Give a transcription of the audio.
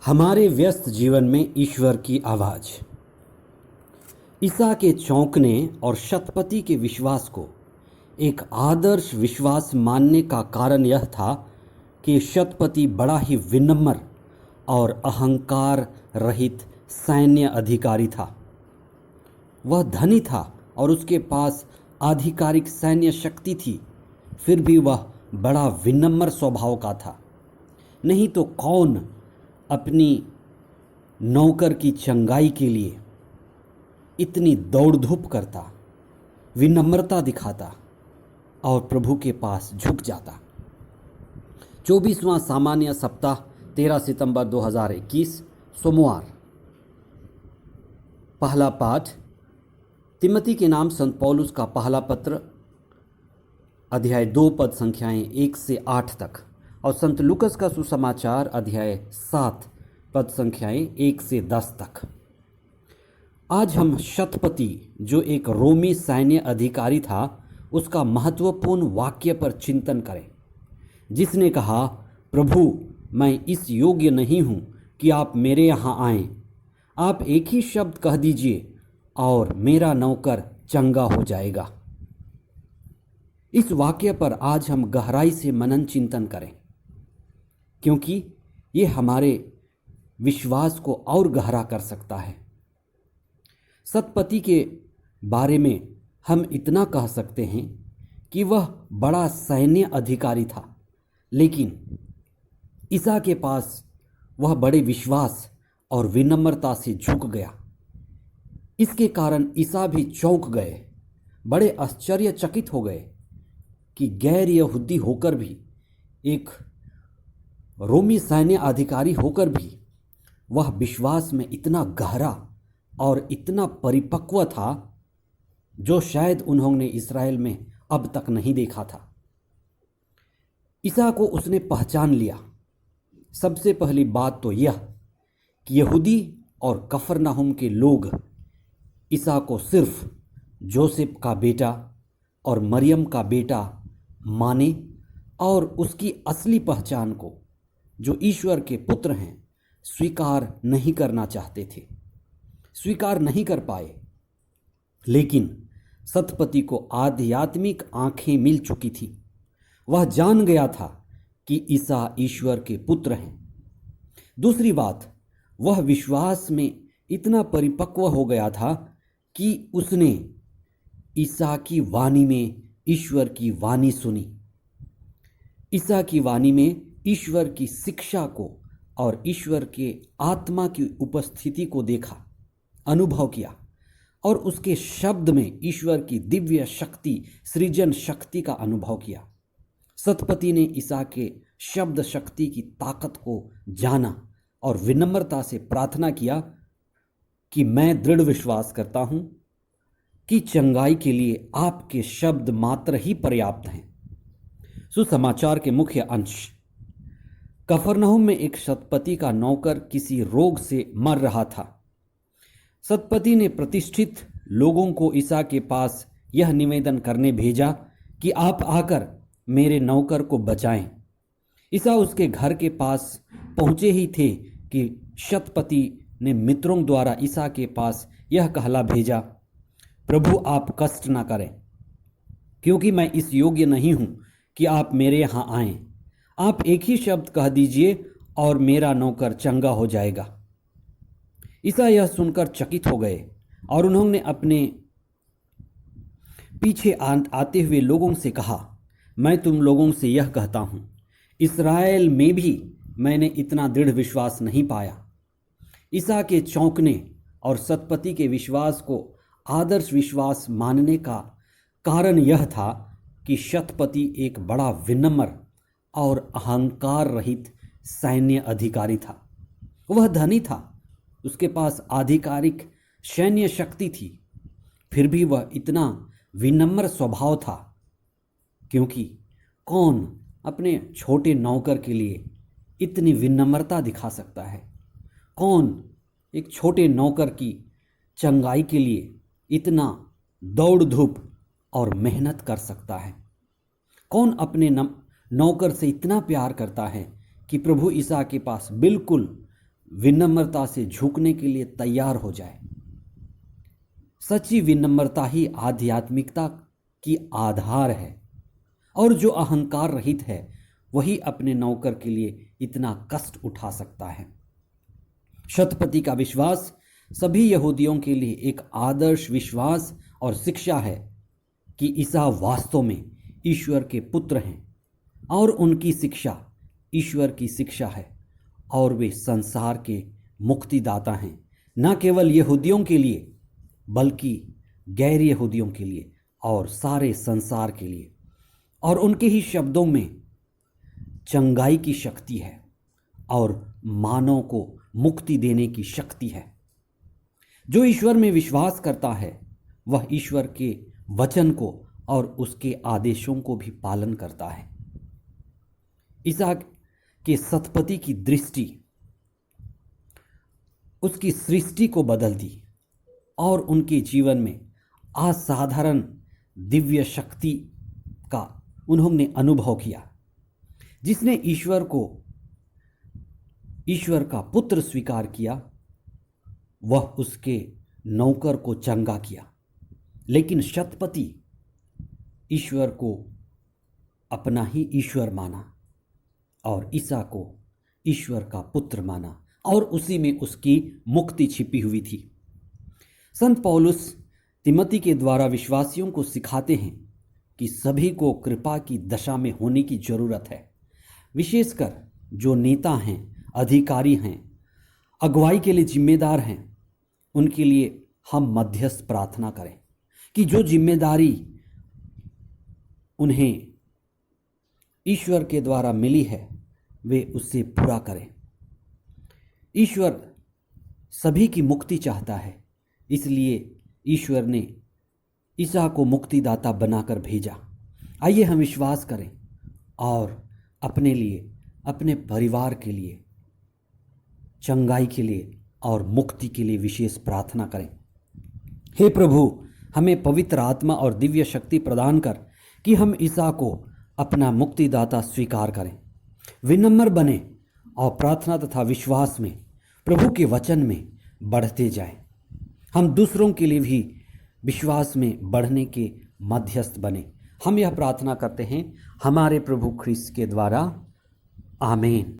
हमारे व्यस्त जीवन में ईश्वर की आवाज़। ईसा के चौंकने और शतपति के विश्वास को एक आदर्श विश्वास मानने का कारण यह था कि शतपति बड़ा ही विनम्र और अहंकार रहित सैन्य अधिकारी था। वह धनी था और उसके पास आधिकारिक सैन्य शक्ति थी, फिर भी वह बड़ा विनम्र स्वभाव का था। नहीं तो कौन अपनी नौकर की चंगाई के लिए इतनी दौड़ धूप करता, विनम्रता दिखाता और प्रभु के पास झुक जाता। 24वां सामान्य सप्ताह 13 सितंबर 2021 सोमवार। पहला पाठ तिमोथी के नाम संत पौलुस का पहला पत्र, अध्याय 2 पद संख्याएं 1 से 8 तक, और संत लूकस का सुसमाचार अध्याय 7 पद संख्याएं 1 से 10 तक। आज हम शतपति, जो एक रोमी सैन्य अधिकारी था, उसका महत्वपूर्ण वाक्य पर चिंतन करें, जिसने कहा, प्रभु, मैं इस योग्य नहीं हूँ कि आप मेरे यहाँ आएं। आप एक ही शब्द कह दीजिए और मेरा नौकर चंगा हो जाएगा। इस वाक्य पर आज हम गहराई से मनन चिंतन करें, क्योंकि ये हमारे विश्वास को और गहरा कर सकता है। शतपति के बारे में हम इतना कह सकते हैं कि वह बड़ा सैन्य अधिकारी था, लेकिन ईसा के पास वह बड़े विश्वास और विनम्रता से झुक गया। इसके कारण ईसा भी चौंक गए, बड़े आश्चर्यचकित हो गए कि गैर यहूदी होकर भी, एक रोमी सैन्य अधिकारी होकर भी, वह विश्वास में इतना गहरा और इतना परिपक्व था जो शायद उन्होंने इस्राएल में अब तक नहीं देखा था। ईसा को उसने पहचान लिया। सबसे पहली बात तो यह कि यहूदी और कफरनहूम के लोग ईसा को सिर्फ जोसेफ का बेटा और मरियम का बेटा माने और उसकी असली पहचान को, जो ईश्वर के पुत्र हैं, स्वीकार नहीं करना चाहते थे, स्वीकार नहीं कर पाए। लेकिन शतपति को आध्यात्मिक आंखें मिल चुकी थी। वह जान गया था कि ईसा ईश्वर के पुत्र हैं। दूसरी बात, वह विश्वास में इतना परिपक्व हो गया था कि उसने ईसा की वाणी में ईश्वर की वाणी सुनी, ईसा की वाणी में ईश्वर की शिक्षा को और ईश्वर के आत्मा की उपस्थिति को देखा, अनुभव किया, और उसके शब्द में ईश्वर की दिव्य शक्ति, सृजन शक्ति का अनुभव किया। शतपति ने ईसा के शब्द शक्ति की ताकत को जाना और विनम्रता से प्रार्थना किया कि मैं दृढ़ विश्वास करता हूँ कि चंगाई के लिए आपके शब्द मात्र ही पर्याप्त हैं। सुसमाचार के मुख्य अंश। कफरनहूम में एक शतपति का नौकर किसी रोग से मर रहा था। शतपति ने प्रतिष्ठित लोगों को ईसा के पास यह निवेदन करने भेजा कि आप आकर मेरे नौकर को बचाएं। ईसा उसके घर के पास पहुंचे ही थे कि शतपति ने मित्रों द्वारा ईसा के पास यह कहला भेजा, प्रभु, आप कष्ट न करें, क्योंकि मैं इस योग्य नहीं हूं कि आप मेरे यहाँ आएं। आप एक ही शब्द कह दीजिए और मेरा नौकर चंगा हो जाएगा। ईसा यह सुनकर चकित हो गए और उन्होंने अपने पीछे आते हुए लोगों से कहा, मैं तुम लोगों से यह कहता हूँ, इस्राएल में भी मैंने इतना दृढ़ विश्वास नहीं पाया। ईसा के चौंकने और शतपति के विश्वास को आदर्श विश्वास मानने का कारण यह था कि शतपति एक बड़ा विनम्र और अहंकार रहित सैन्य अधिकारी था। वह धनी था, उसके पास आधिकारिक सैन्य शक्ति थी, फिर भी वह इतना विनम्र स्वभाव था, क्योंकि कौन अपने छोटे नौकर के लिए इतनी विनम्रता दिखा सकता है? कौन एक छोटे नौकर की चंगाई के लिए इतना दौड़ धूप और मेहनत कर सकता है? कौन अपने नौकर से इतना प्यार करता है कि प्रभु ईसा के पास बिल्कुल विनम्रता से झुकने के लिए तैयार हो जाए। सच्ची विनम्रता ही आध्यात्मिकता की आधार है, और जो अहंकार रहित है वही अपने नौकर के लिए इतना कष्ट उठा सकता है। शतपति का विश्वास सभी यहूदियों के लिए एक आदर्श विश्वास और शिक्षा है कि ईसा वास्तव में ईश्वर के पुत्र हैं, और उनकी शिक्षा ईश्वर की शिक्षा है, और वे संसार के मुक्तिदाता हैं, न केवल यहूदियों के लिए बल्कि गैर यहूदियों के लिए और सारे संसार के लिए। और उनके ही शब्दों में चंगाई की शक्ति है और मानव को मुक्ति देने की शक्ति है। जो ईश्वर में विश्वास करता है वह ईश्वर के वचन को और उसके आदेशों को भी पालन करता है। ईसा के शतपति की दृष्टि उसकी सृष्टि को बदल दी और उनके जीवन में असाधारण दिव्य शक्ति का उन्होंने अनुभव किया। जिसने ईश्वर का पुत्र स्वीकार किया वह उसके नौकर को चंगा किया, लेकिन शतपति ईश्वर को अपना ही ईश्वर माना और ईसा को ईश्वर का पुत्र माना, और उसी में उसकी मुक्ति छिपी हुई थी। संत पौलुस तिमोथी के द्वारा विश्वासियों को सिखाते हैं कि सभी को कृपा की दशा में होने की जरूरत है। विशेषकर जो नेता हैं, अधिकारी हैं, अगुवाई के लिए जिम्मेदार हैं, उनके लिए हम मध्यस्थ प्रार्थना करें कि जो जिम्मेदारी उन्हें ईश्वर के द्वारा मिली है वे उससे पूरा करें। ईश्वर सभी की मुक्ति चाहता है, इसलिए ईश्वर ने ईसा को मुक्तिदाता बनाकर भेजा। आइए हम विश्वास करें और अपने लिए, अपने परिवार के लिए, चंगाई के लिए और मुक्ति के लिए विशेष प्रार्थना करें। हे प्रभु, हमें पवित्र आत्मा और दिव्य शक्ति प्रदान कर कि हम ईसा को अपना मुक्तिदाता स्वीकार करें, विनम्र बने और प्रार्थना तथा विश्वास में प्रभु के वचन में बढ़ते जाएं। हम दूसरों के लिए भी विश्वास में बढ़ने के मध्यस्थ बने। हम यह प्रार्थना करते हैं हमारे प्रभु ख्रीस्त के द्वारा, आमीन।